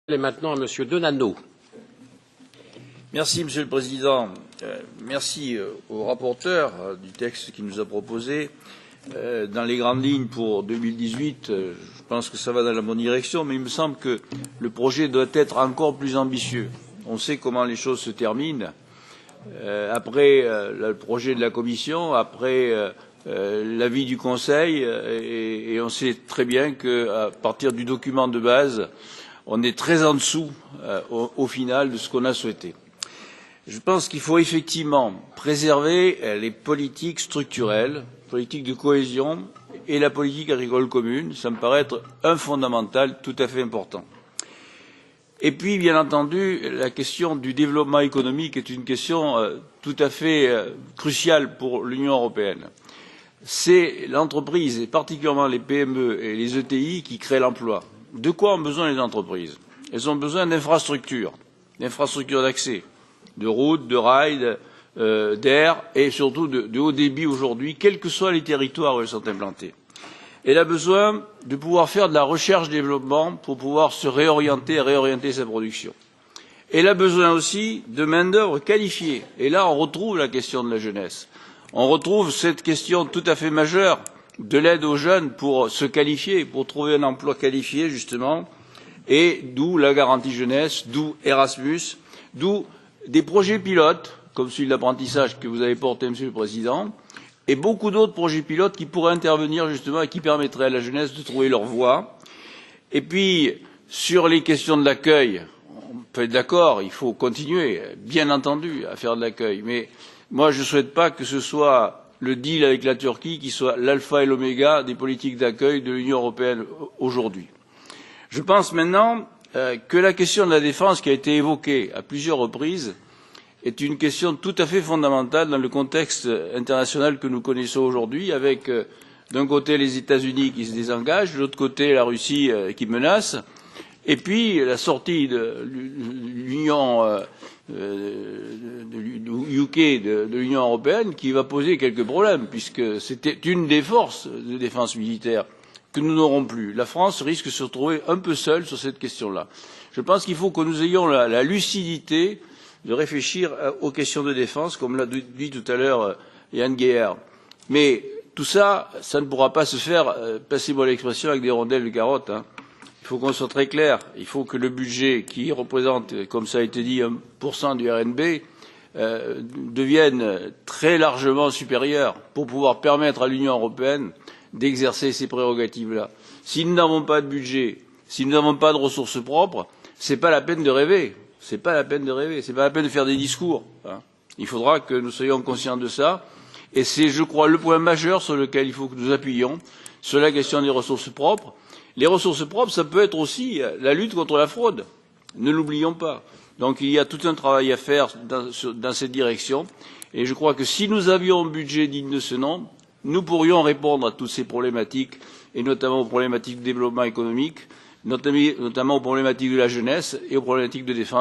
Et maintenant à Monsieur Denanot. Merci, Monsieur le Président. Merci au rapporteur du texte qu'il nous a proposé. Dans les grandes lignes pour 2018, je pense que ça va dans la bonne direction, mais il me semble que le projet doit être encore plus ambitieux. On sait comment les choses se terminent. Après le projet de la Commission, après l'avis du Conseil, et on sait très bien qu'à partir du document de base, on est très en dessous, au final, de ce qu'on a souhaité. Je pense qu'il faut effectivement préserver les politiques structurelles, politique de cohésion et la politique agricole commune. Ça me paraît être un fondamental tout à fait important. Et puis, bien entendu, la question du développement économique est une question tout à fait cruciale pour l'Union européenne. C'est l'entreprise, et particulièrement les PME et les ETI, qui créent l'emploi. De quoi ont besoin les entreprises? Elles ont besoin d'infrastructures d'accès, de routes, de rails, d'air et surtout de haut débit aujourd'hui, quels que soient les territoires où elles sont implantées. Elle a besoin de pouvoir faire de la recherche-développement pour pouvoir se réorienter et réorienter sa production. Elle a besoin aussi de main-d'œuvre qualifiée. Et là, on retrouve la question de la jeunesse. On retrouve cette question tout à fait majeure de l'aide aux jeunes pour se qualifier, pour trouver un emploi qualifié, justement, et d'où la garantie jeunesse, d'où Erasmus, d'où des projets pilotes, comme celui de l'apprentissage que vous avez porté, Monsieur le Président, et beaucoup d'autres projets pilotes qui pourraient intervenir, justement, et qui permettraient à la jeunesse de trouver leur voie. Et puis, sur les questions de l'accueil, on peut être d'accord, il faut continuer, bien entendu, à faire de l'accueil, mais moi, je ne souhaite pas que ce soit le deal avec la Turquie qui soit l'alpha et l'oméga des politiques d'accueil de l'Union européenne aujourd'hui. Je pense maintenant que la question de la défense qui a été évoquée à plusieurs reprises est une question tout à fait fondamentale dans le contexte international que nous connaissons aujourd'hui, avec d'un côté les États-Unis qui se désengagent, de l'autre côté la Russie qui menace, et puis la sortie de l'Union du UK de l'Union européenne qui va poser quelques problèmes, puisque c'était une des forces de défense militaire que nous n'aurons plus. La France risque de se retrouver un peu seule sur cette question-là. Je pense qu'il faut que nous ayons la lucidité de réfléchir aux questions de défense, comme l'a dit tout à l'heure Jan Geer. Mais tout ça, ça ne pourra pas se faire, passez-moi l'expression, avec des rondelles de carottes. Il faut qu'on soit très clair. Il faut que le budget qui représente, comme ça a été dit, 1% du RNB, devienne très largement supérieur pour pouvoir permettre à l'Union européenne d'exercer ces prérogatives-là. Si nous n'avons pas de budget, si nous n'avons pas de ressources propres, c'est pas la peine de rêver. C'est pas la peine de rêver. C'est pas la peine de faire des discours. Il faudra que nous soyons conscients de ça. Et c'est, je crois, le point majeur sur lequel il faut que nous appuyions, sur la question des ressources propres. Les ressources propres, ça peut être aussi la lutte contre la fraude. Ne l'oublions pas. Donc il y a tout un travail à faire dans cette direction. Et je crois que si nous avions un budget digne de ce nom, nous pourrions répondre à toutes ces problématiques, et notamment aux problématiques de développement économique, notamment aux problématiques de la jeunesse et aux problématiques de défense.